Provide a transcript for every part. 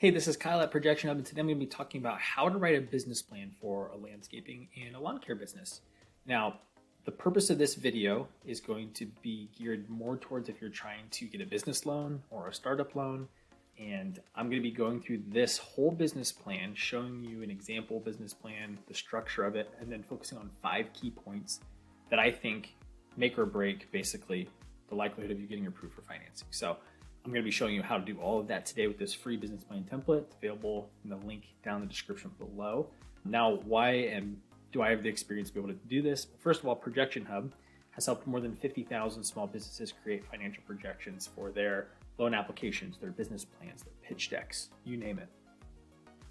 Hey, this is Kyle at ProjectionHub, and today I'm going to be talking about how to write a business plan for a landscaping and a lawn care business. Now, the purpose of this video is going to be geared more towards if you're trying to get a business loan or a startup loan. And I'm going to be going through this whole business plan, showing you an example business plan, the structure of it, and then focusing on 5 key points that I think make or break basically the likelihood of you getting approved for financing. So I'm going to be showing you how to do all of that today with this free business plan template. It's available in the link down in the description below. Now, why do I have the experience to be able to do this? First of all, ProjectionHub has helped more than 50,000 small businesses create financial projections for their loan applications, their business plans, their pitch decks, you name it,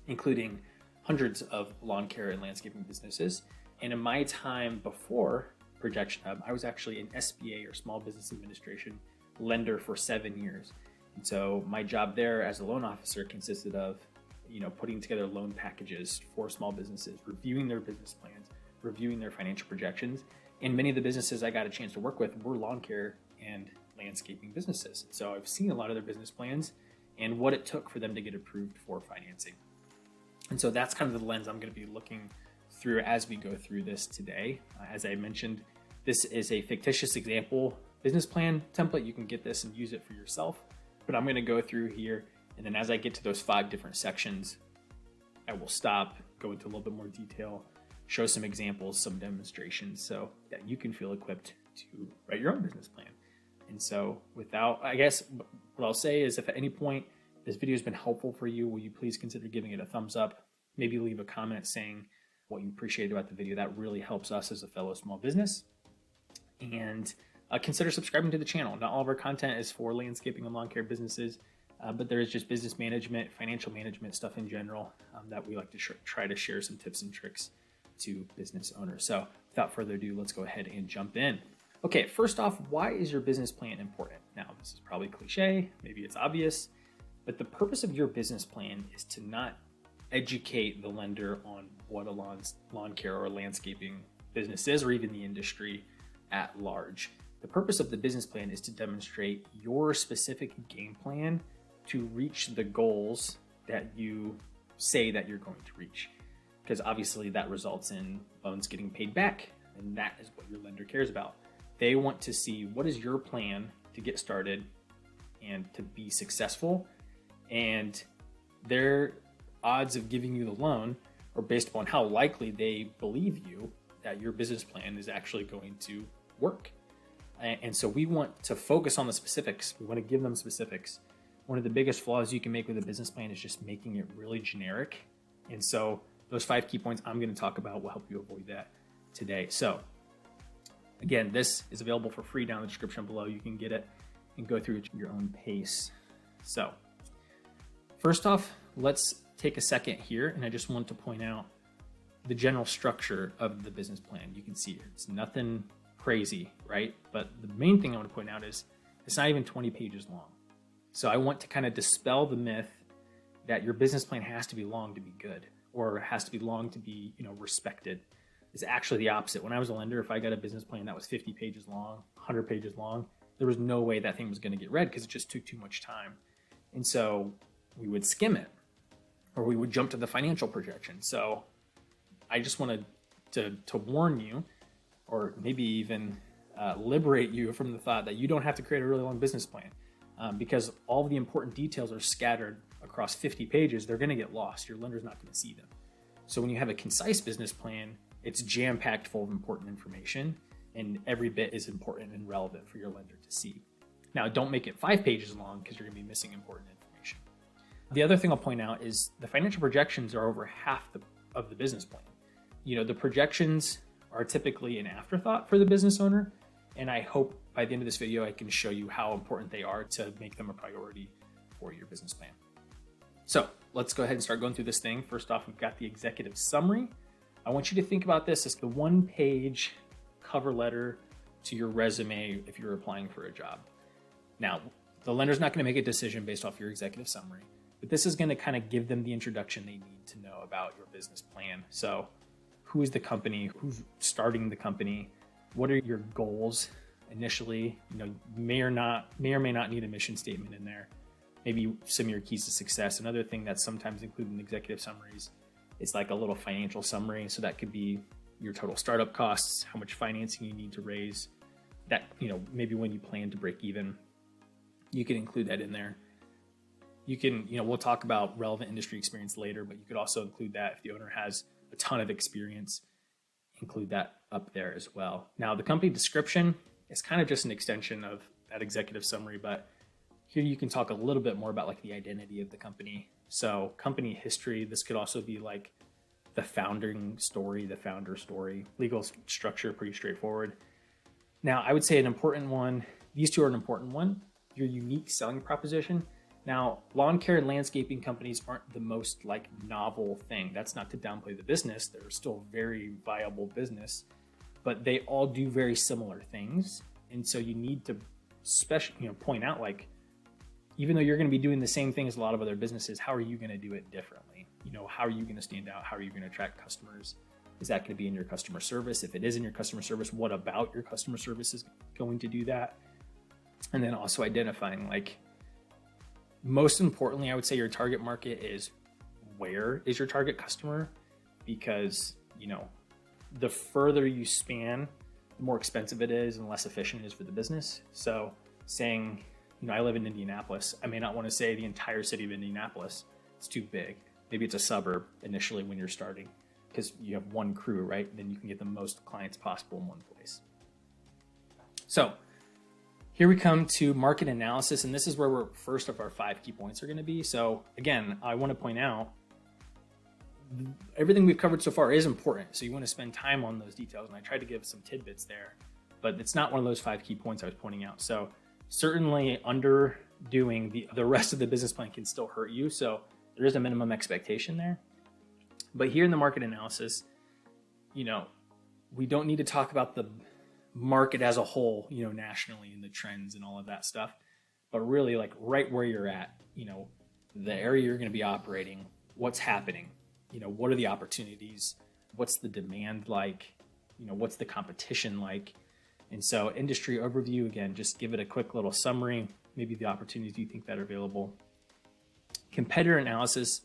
including hundreds of lawn care and landscaping businesses. And in my time before ProjectionHub, I was actually an SBA or Small Business Administration lender for 7 years. And so my job there as a loan officer consisted of, putting together loan packages for small businesses, reviewing their business plans, reviewing their financial projections. And many of the businesses I got a chance to work with were lawn care and landscaping businesses. So I've seen a lot of their business plans and what it took for them to get approved for financing. And so that's kind of the lens I'm going to be looking through as we go through this today. As I mentioned, this is a fictitious example business plan template. You can get this and use it for yourself, but I'm going to go through here. And then as I get to those 5 different sections, I will stop, go into a little bit more detail, show some examples, some demonstrations so that you can feel equipped to write your own business plan. And so I guess what I'll say is if at any point this video has been helpful for you, will you please consider giving it a thumbs up? Maybe leave a comment saying what you appreciated about the video. That really helps us as a fellow small business. And consider subscribing to the channel. Not all of our content is for landscaping and lawn care businesses, but there is just business management, financial management stuff in general that we like to try to share some tips and tricks to business owners. So without further ado, let's go ahead and jump in. Okay, first off, why is your business plan important? Now, this is probably cliche, maybe it's obvious, but the purpose of your business plan is to not educate the lender on what a lawn care or landscaping business is, or even the industry at large. The purpose of the business plan is to demonstrate your specific game plan to reach the goals that you say that you're going to reach. Because obviously that results in loans getting paid back, and that is what your lender cares about. They want to see what is your plan to get started and to be successful, and their odds of giving you the loan are based upon how likely they believe you that your business plan is actually going to work. And so we want to focus on the specifics. We want to give them specifics. One of the biggest flaws you can make with a business plan is just making it really generic. And so those 5 key points I'm going to talk about will help you avoid that today. So again, this is available for free down in the description below. You can get it and go through it at your own pace. So first off, let's take a second here. And I just want to point out the general structure of the business plan. You can see here, it's nothing crazy, right? But the main thing I want to point out is it's not even 20 pages long. So I want to kind of dispel the myth that your business plan has to be long to be good, or has to be long to be, respected. It's actually the opposite. When I was a lender, if I got a business plan that was 50 pages long, 100 pages long, there was no way that thing was going to get read because it just took too much time. And so we would skim it, or we would jump to the financial projection. So I just wanted to warn you, or maybe even liberate you from the thought that you don't have to create a really long business plan, because all the important details are scattered across 50 pages. They're going to get lost. Your lender's not going to see them. So when you have a concise business plan, it's jam-packed full of important information, and every bit is important and relevant for your lender to see. Now, don't make it 5 pages long because you're going to be missing important information. The other thing I'll point out is the financial projections are over half of the business plan. The projections are typically an afterthought for the business owner. And I hope by the end of this video, I can show you how important they are to make them a priority for your business plan. So let's go ahead and start going through this thing. First off, we've got the executive summary. I want you to think about this as the 1-page cover letter to your resume if you're applying for a job. Now, the lender's not going to make a decision based off your executive summary, but this is going to kind of give them the introduction they need to know about your business plan. So who is the company? Who's starting the company? What are your goals initially? You may or may not need a mission statement in there. maybe some of your keys to success. Another thing that's sometimes included in executive summaries is like a little financial summary. So that could be your total startup costs, how much financing you need to raise, that, maybe when you plan to break even, you can include that in there. You can, we'll talk about relevant industry experience later, but you could also include that if the owner has a ton of experience, include that up there as well. Now, the company description is kind of just an extension of that executive summary, but here you can talk a little bit more about like the identity of the company. So company history, this could also be like the founding story, the founder story. Legal structure, pretty straightforward. Now, I would say an important one, these two are an important one, your unique selling proposition. Now, lawn care and landscaping companies aren't the most like novel thing. That's not to downplay the business. They're still very viable business, but they all do very similar things. And so you need to point out, like, even though you're going to be doing the same thing as a lot of other businesses, how are you going to do it differently? How are you going to stand out? How are you going to attract customers? Is that going to be in your customer service? If it is in your customer service, what about your customer service is going to do that? And then also identifying, like, most importantly, I would say your target market is, where is your target customer? Because, the further you span, the more expensive it is and less efficient it is for the business. So saying, I live in Indianapolis, I may not want to say the entire city of Indianapolis. It's too big. Maybe it's a suburb initially when you're starting, because you have one crew, right? Then you can get the most clients possible in one place. So here we come to market analysis, and this is where first of our 5 key points are going to be. So again, I want to point out, everything we've covered so far is important. So you want to spend time on those details, and I tried to give some tidbits there, but it's not one of those 5 key points I was pointing out. So certainly underdoing the rest of the business plan can still hurt you. So there is a minimum expectation there. But here in the market analysis, we don't need to talk about the market as a whole, nationally, and the trends and all of that stuff, but really like right where you're at, the area you're going to be operating, what's happening, what are the opportunities, what's the demand like, what's the competition like. And so industry overview, again, just give it a quick little summary, maybe the opportunities you think that are available. Competitor analysis,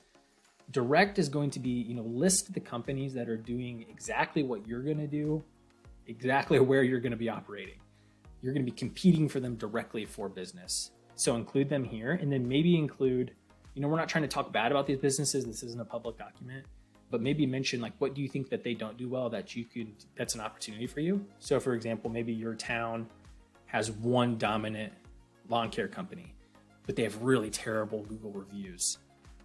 direct is going to be, list the companies that are doing exactly what you're going to do, exactly where you're going to be operating. You're going to be competing for them directly for business. So include them here, and then maybe include, we're not trying to talk bad about these businesses. This isn't a public document, but maybe mention, like, what do you think that they don't do well that's an opportunity for you? So for example, maybe your town has one dominant lawn care company, but they have really terrible Google reviews,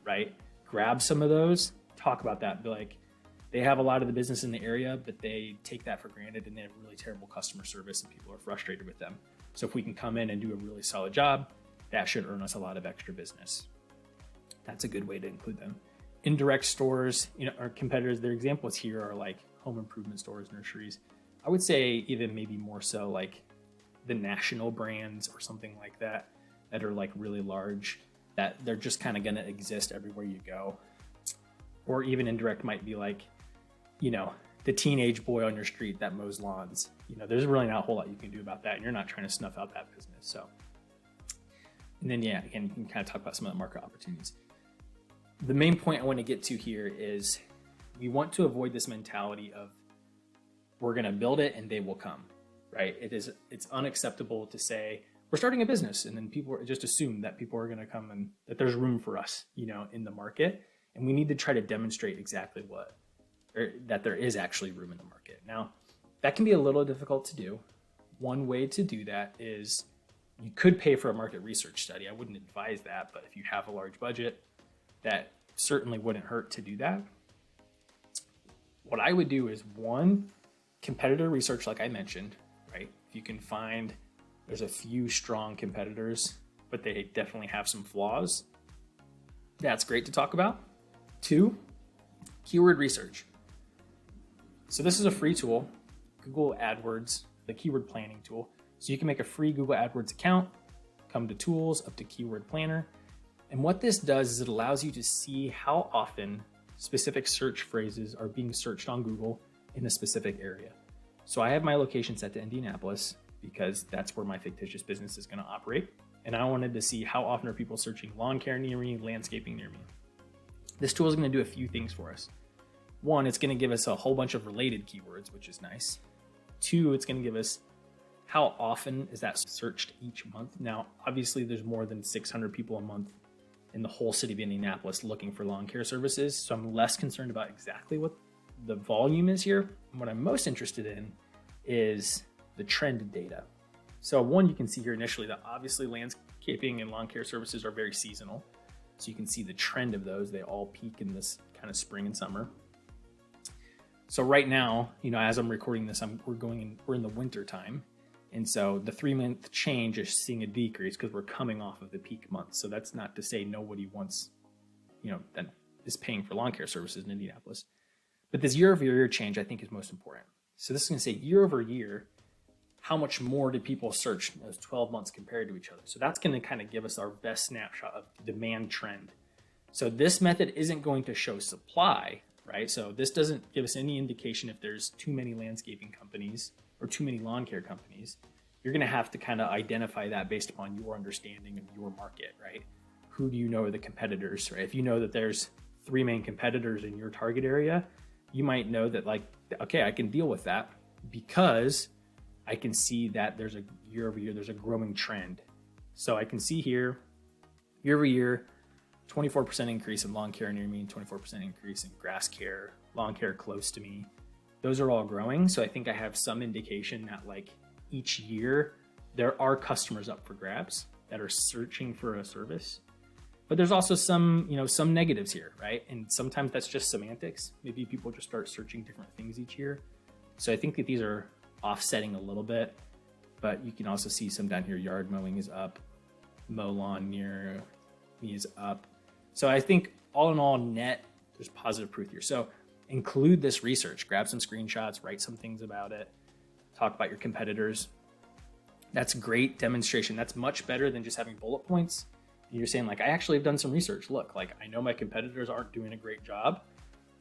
right? Grab some of those, talk about that. Be like, they have a lot of the business in the area, but they take that for granted, and they have really terrible customer service, and people are frustrated with them. So if we can come in and do a really solid job, that should earn us a lot of extra business. That's a good way to include them. Indirect stores, our competitors, their examples here are like home improvement stores, nurseries. I would say even maybe more so like the national brands or something like that are like really large, that they're just kind of going to exist everywhere you go. Or even indirect might be like, the teenage boy on your street that mows lawns. There's really not a whole lot you can do about that, and you're not trying to snuff out that business. So, and then again, you can kind of talk about some of the market opportunities. The main point I want to get to here is we want to avoid this mentality of we're going to build it and they will come, right? It's unacceptable to say we're starting a business and then people just assume that people are going to come and that there's room for us, in the market. And we need to try to demonstrate exactly that there is actually room in the market. Now, that can be a little difficult to do. One way to do that is you could pay for a market research study. I wouldn't advise that, but if you have a large budget, that certainly wouldn't hurt to do that. What I would do is, one, competitor research, like I mentioned, right? If you can find there's a few strong competitors, but they definitely have some flaws, that's great to talk about. 2, keyword research. So this is a free tool, Google AdWords, the keyword planning tool. So you can make a free Google AdWords account, come to tools, up to keyword planner. And what this does is it allows you to see how often specific search phrases are being searched on Google in a specific area. So I have my location set to Indianapolis because that's where my fictitious business is going to operate. and I wanted to see how often are people searching lawn care near me, landscaping near me. This tool is going to do a few things for us. One, it's going to give us a whole bunch of related keywords, which is nice. Two, it's going to give us how often is that searched each month. Now, obviously, there's more than 600 people a month in the whole city of Indianapolis looking for lawn care services, so I'm less concerned about exactly what the volume is here. And what I'm most interested in is the trend data. So one, you can see here initially that obviously landscaping and lawn care services are very seasonal. So you can see the trend of those. They all peak in this kind of spring and summer. So right now, as I'm recording this, we're in the winter time. And so the 3-month change is seeing a decrease because we're coming off of the peak month. So that's not to say nobody wants, that is paying for lawn care services in Indianapolis. But this year-over-year change, I think, is most important. So this is going to say year-over-year, how much more did people search in those 12 months compared to each other? So that's going to kind of give us our best snapshot of the demand trend. So this method isn't going to show supply, right? So this doesn't give us any indication if there's too many landscaping companies or too many lawn care companies. You're going to have to kind of identify that based upon your understanding of your market, right? Who do you know are the competitors, right? If you know that there's 3 main competitors in your target area, you might know that, like, okay, I can deal with that because I can see that there's a year-over-year, there's a growing trend. So I can see here, year-over-year, 24% increase in lawn care near me, 24% increase in grass care, lawn care close to me. Those are all growing. So I think I have some indication that, like, each year there are customers up for grabs that are searching for a service. But there's also some negatives here, right? And sometimes that's just semantics. Maybe people just start searching different things each year. So I think that these are offsetting a little bit, but you can also see some down here. Yard mowing is up, mow lawn near me is up. So I think all in all, net, there's positive proof here. So include this research, grab some screenshots, write some things about it, talk about your competitors. That's great demonstration. That's much better than just having bullet points. You're saying, like, I actually have done some research. Look, like, I know my competitors aren't doing a great job,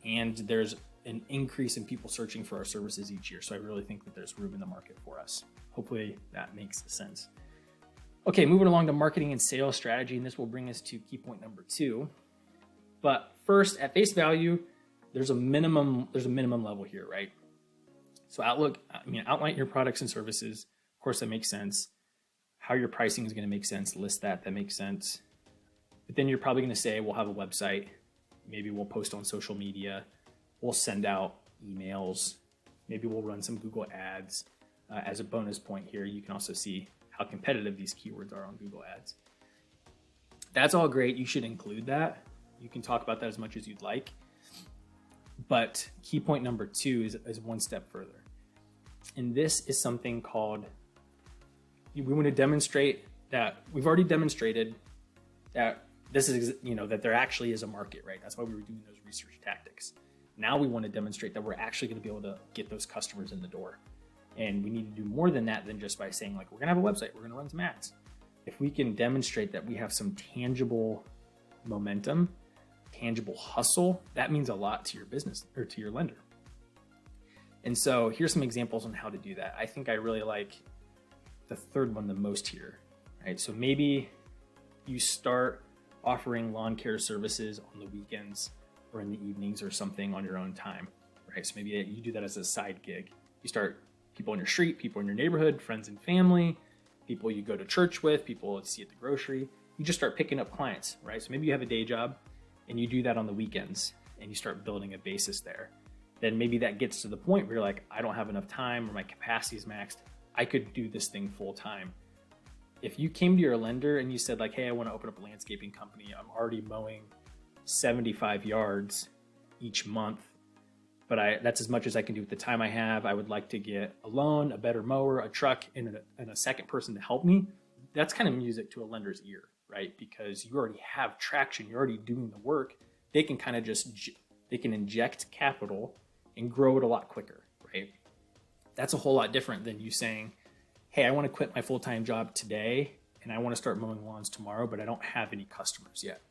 and there's an increase in people searching for our services each year. So I really think that there's room in the market for us. Hopefully that makes sense. Okay, moving along to marketing and sales strategy, and this will bring us to key point number 2. But first, at face value, there's a minimum level here, right? So outline your products and services. Of course, that makes sense. How your pricing is going to make sense, list that makes sense. But then you're probably going to say, we'll have a website. Maybe we'll post on social media. We'll send out emails. Maybe we'll run some Google ads. As a bonus point here, you can also see how competitive these keywords are on Google ads. That's all great. You should include that. You can talk about that as much as you'd like. But key point number 2 is one step further. And this is something called, we want to demonstrate that we've already demonstrated that this is, that there actually is a market, right? That's why we were doing those research tactics. Now we want to demonstrate that we're actually going to be able to get those customers in the door. And we need to do more than that than just by saying, like, we're going to have a website, we're going to run some ads. If we can demonstrate that we have some tangible momentum, tangible hustle, that means a lot to your business or to your lender. And so here's some examples on how to do that. I think I really like the third one the most here, right? So maybe you start offering lawn care services on the weekends or in the evenings or something on your own time, right? So maybe you do that as a side gig. You start people in your street, people in your neighborhood, friends and family, people you go to church with, people you see at the grocery. You just start picking up clients, right? So maybe you have a day job and you do that on the weekends and you start building a basis there. Then maybe that gets to the point where you're like, I don't have enough time or my capacity is maxed. I could do this thing full time. If you came to your lender and you said, like, hey, I want to open up a landscaping company. I'm already mowing 75 yards each month, but that's as much as I can do with the time I have. I would like to get a loan, a better mower, a truck, and a second person to help me. That's kind of music to a lender's ear, right? Because you already have traction. You're already doing the work. They can kind of they can inject capital and grow it a lot quicker, right? That's a whole lot different than you saying, hey, I want to quit my full-time job today and I want to start mowing lawns tomorrow, but I don't have any customers yet.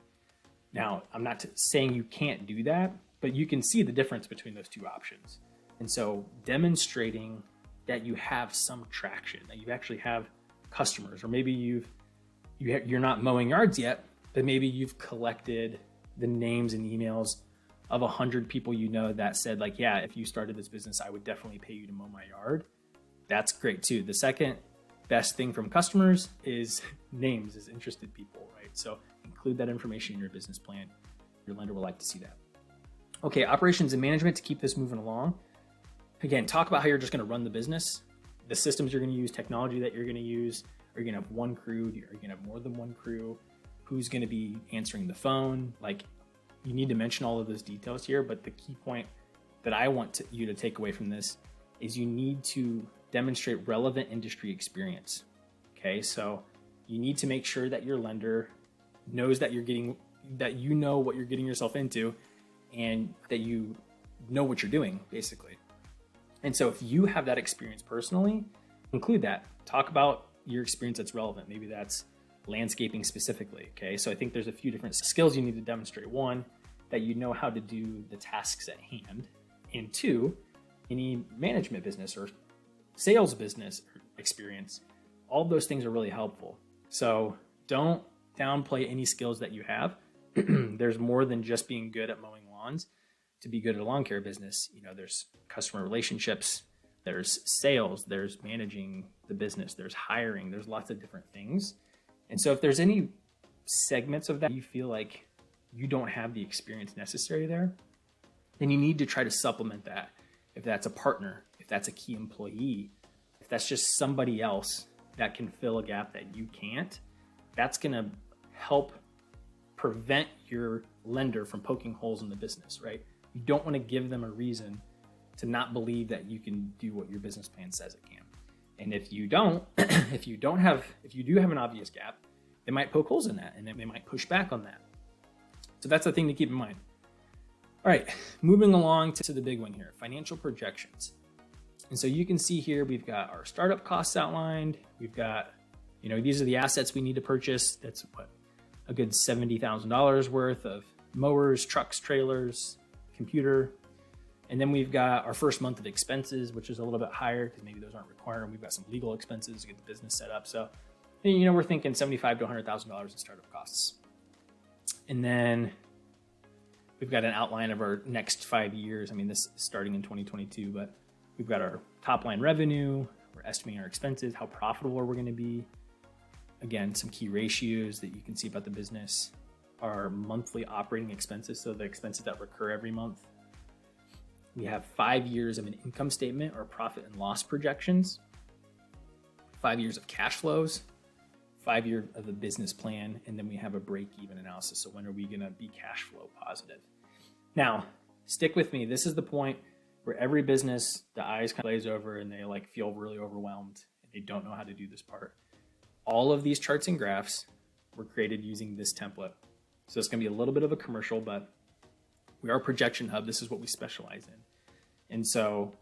Now, I'm not saying you can't do that, but you can see the difference between those two options. And so demonstrating that you have some traction, that you actually have customers, or maybe you've you're not mowing yards yet, but maybe you've collected the names and emails of 100 people you know that said like, yeah, if you started this business, I would definitely pay you to mow my yard. That's great too. The second best thing from customers is names, is interested people, right? So include that information in your business plan. Your lender will like to see that. Okay, operations and management to keep this moving along. Again, talk about how you're just going to run the business, the systems you're going to use, technology that you're going to use. Are you going to have one crew? Are you going to have more than one crew? Who's going to be answering the phone? Like, you need to mention all of those details here, but the key point that I want you to take away from this is you need to demonstrate relevant industry experience. Okay, so you need to make sure that your lender knows that you know what you're getting yourself into, and that you know what you're doing, basically. And so if you have that experience personally, include that. Talk about your experience that's relevant. Maybe that's landscaping specifically. Okay, so I think there's a few different skills you need to demonstrate. One, that you know how to do the tasks at hand. And two, any management business or sales business experience. All of those things are really helpful. So don't downplay any skills that you have. There's more than just being good at mowing lawns to be good at a lawn care business. You know, there's customer relationships, there's sales, there's managing the business, there's hiring, there's lots of different things. And so if there's any segments of that you feel like you don't have the experience necessary there, then you need to try to supplement that. If that's a partner, if that's a key employee, if that's just somebody else that can fill a gap that you can't, that's going to help prevent your lender from poking holes in the business, right? You don't want to give them a reason to not believe that you can do what your business plan says it can. And if you don't, if you do have an obvious gap, they might poke holes in that, and then they might push back on that. So that's the thing to keep in mind. All right, moving along to the big one here, financial projections. And so you can see here, we've got our startup costs outlined. We've got, these are the assets we need to purchase. That's a good $70,000 worth of mowers, trucks, trailers, computer. And then we've got our first month of expenses, which is a little bit higher because maybe those aren't required. We've got some legal expenses to get the business set up. So, we're thinking $75,000 to $100,000 in startup costs. And then we've got an outline of our next 5 years. This is starting in 2022, but we've got our top line revenue. We're estimating our expenses, how profitable are we going to be. Again, some key ratios that you can see about the business. Our monthly operating expenses, so the expenses that recur every month. We have 5 years of an income statement or profit and loss projections, 5 years of cash flows, 5 years of a business plan, and then we have a break-even analysis. So when are we going to be cash flow positive? Now, stick with me. This is the point where every business, the eyes kind of glaze over and they feel really overwhelmed and they don't know how to do this part. All of these charts and graphs were created using this template. So it's going to be a little bit of a commercial, but we are ProjectionHub. This is what we specialize in. And so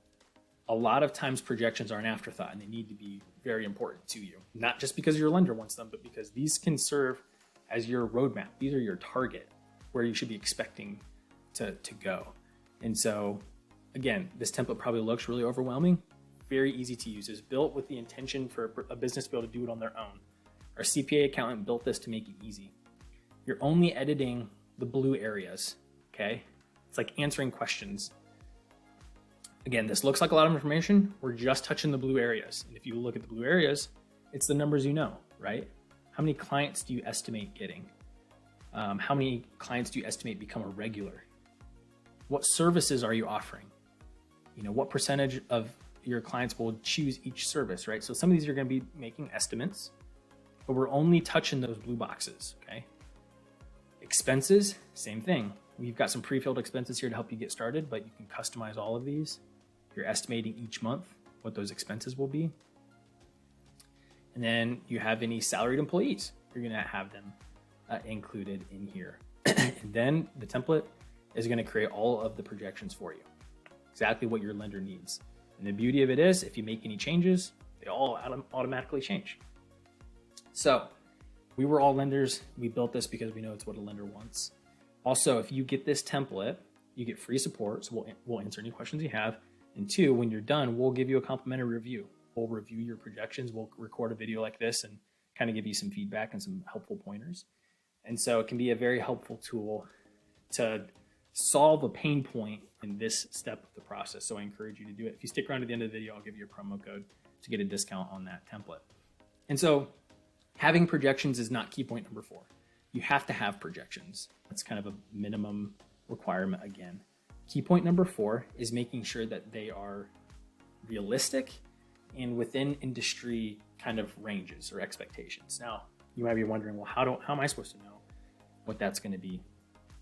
a lot of times projections are an afterthought and they need to be very important to you. Not just because your lender wants them, but because these can serve as your roadmap. These are your target where you should be expecting to go. And so again, this template probably looks really overwhelming. Very easy to use. It's built with the intention for a business to be able to do it on their own. Our CPA accountant built this to make it easy. You're only editing the blue areas, okay? It's like answering questions. Again, this looks like a lot of information. We're just touching the blue areas. And if you look at the blue areas, it's the numbers right? How many clients do you estimate getting? How many clients do you estimate become a regular? What services are you offering? What percentage of your clients will choose each service, right? So some of these are going to be making estimates, but we're only touching those blue boxes, okay? Expenses, same thing. We've got some pre-filled expenses here to help you get started, but you can customize all of these. You're estimating each month what those expenses will be. And then you have any salaried employees. You're going to have them included in here. And then the template is going to create all of the projections for you. Exactly what your lender needs. And the beauty of it is, if you make any changes, they all automatically change. So we were all lenders. We built this because we know it's what a lender wants. Also, if you get this template, you get free support. So we'll answer any questions you have. And two, when you're done, we'll give you a complimentary review. We'll review your projections. We'll record a video like this and kind of give you some feedback and some helpful pointers. And so it can be a very helpful tool to solve a pain point in this step of the process. So I encourage you to do it. If you stick around to the end of the video, I'll give you a promo code to get a discount on that template. And so having projections is not key point number 4. You have to have projections. That's kind of a minimum requirement again. Key point number 4 is making sure that they are realistic and within industry kind of ranges or expectations. Now, you might be wondering, well, how am I supposed to know what that's going to be?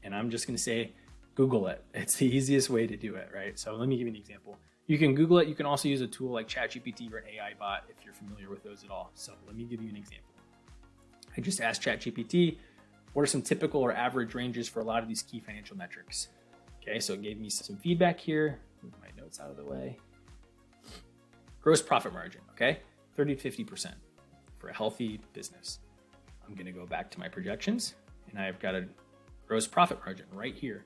And I'm just going to say, Google it. It's the easiest way to do it, right? So let me give you an example. You can Google it. You can also use a tool like ChatGPT or an AI bot if you're familiar with those at all. So let me give you an example. I just asked ChatGPT, what are some typical or average ranges for a lot of these key financial metrics? Okay, so it gave me some feedback here. Move my notes out of the way. Gross profit margin, okay? 30 to 50% for a healthy business. I'm gonna go back to my projections and I've got a gross profit margin right here.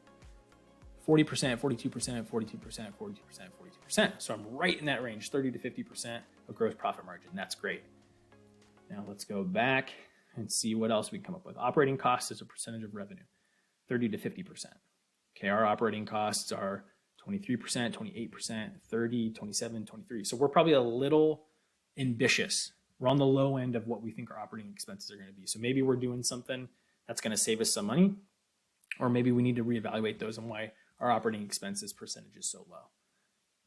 40%, 42%, 42%, 42%, 42%. So I'm right in that range, 30 to 50% of gross profit margin. That's great. Now let's go back and see what else we can come up with. Operating costs as a percentage of revenue, 30 to 50%. Okay, our operating costs are 23%, 28%, 30, 27, 23. So we're probably a little ambitious. We're on the low end of what we think our operating expenses are going to be. So maybe we're doing something that's going to save us some money, or maybe we need to reevaluate those and why our operating expenses percentage is so low.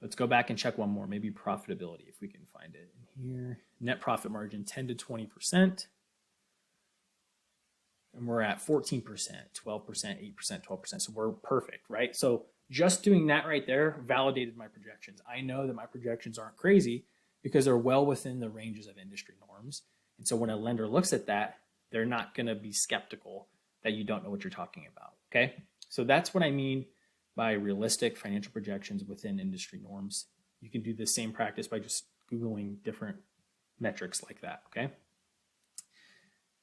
Let's go back and check one more, maybe profitability, if we can find it in here. Net profit margin, 10 to 20%. And we're at 14%, 12%, 8%, 12%. So we're perfect, right? So just doing that right there validated my projections. I know that my projections aren't crazy because they're well within the ranges of industry norms. And so when a lender looks at that, they're not going to be skeptical that you don't know what you're talking about, okay? So that's what I mean by realistic financial projections within industry norms. You can do the same practice by just Googling different metrics like that, okay?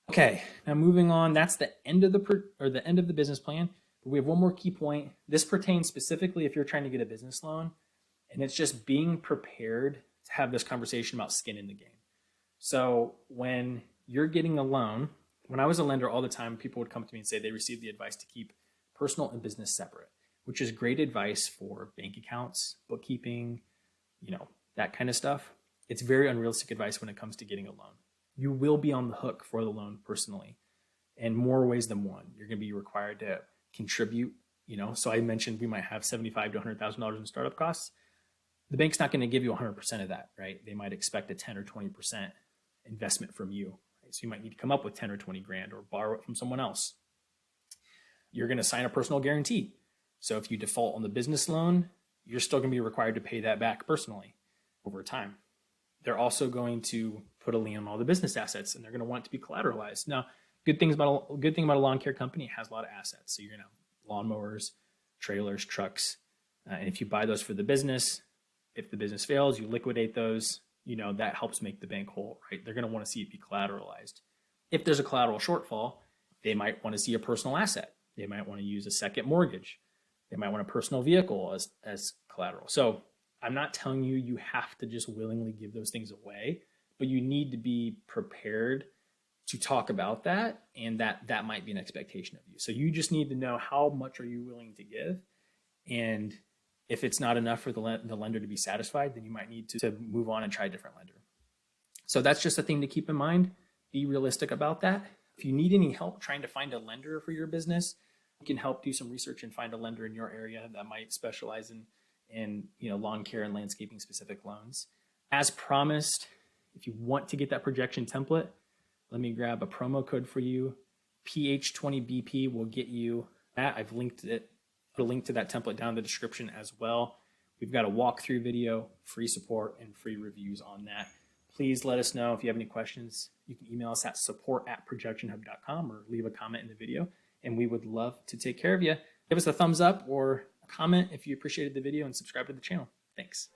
Okay, now moving on, that's the end of the business plan. But we have one more key point. This pertains specifically if you're trying to get a business loan, and it's just being prepared to have this conversation about skin in the game. So when you're getting a loan, when I was a lender all the time, people would come to me and say they received the advice to keep personal and business separate, which is great advice for bank accounts, bookkeeping, that kind of stuff. It's very unrealistic advice when it comes to getting a loan. You will be on the hook for the loan personally in more ways than one. You're going to be required to contribute, So I mentioned we might have $75,000 to $100,000 in startup costs. The bank's not going to give you 100% of that, right? They might expect a 10 or 20% investment from you. Right? So you might need to come up with 10 or 20 grand or borrow it from someone else. You're going to sign a personal guarantee. So if you default on the business loan, you're still going to be required to pay that back personally over time. They're also going to put a lien on all the business assets, and they're going to want it to be collateralized. Now, good thing about a lawn care company, it has a lot of assets. So you're going to have lawnmowers, trailers, trucks, and if you buy those for the business, if the business fails, you liquidate those. That helps make the bank whole, right? They're going to want to see it be collateralized. If there's a collateral shortfall, they might want to see a personal asset. They might want to use a second mortgage. They might want a personal vehicle as collateral. So I'm not telling you you have to just willingly give those things away, but you need to be prepared to talk about that, and that might be an expectation of you. So you just need to know how much are you willing to give, and if it's not enough for the lender to be satisfied, then you might need to move on and try a different lender. So that's just a thing to keep in mind. Be realistic about that. If you need any help trying to find a lender for your business, we can help do some research and find a lender in your area that might specialize in lawn care and landscaping specific loans. As promised, if you want to get that projection template, let me grab a promo code for you. PH20BP will get you that. I've linked it. Put a link to that template down in the description as well. We've got a walkthrough video, free support, and free reviews on that. Please let us know if you have any questions. You can email us at support@ProjectionHub.com or leave a comment in the video, and we would love to take care of you. Give us a thumbs up or a comment if you appreciated the video, and subscribe to the channel. Thanks.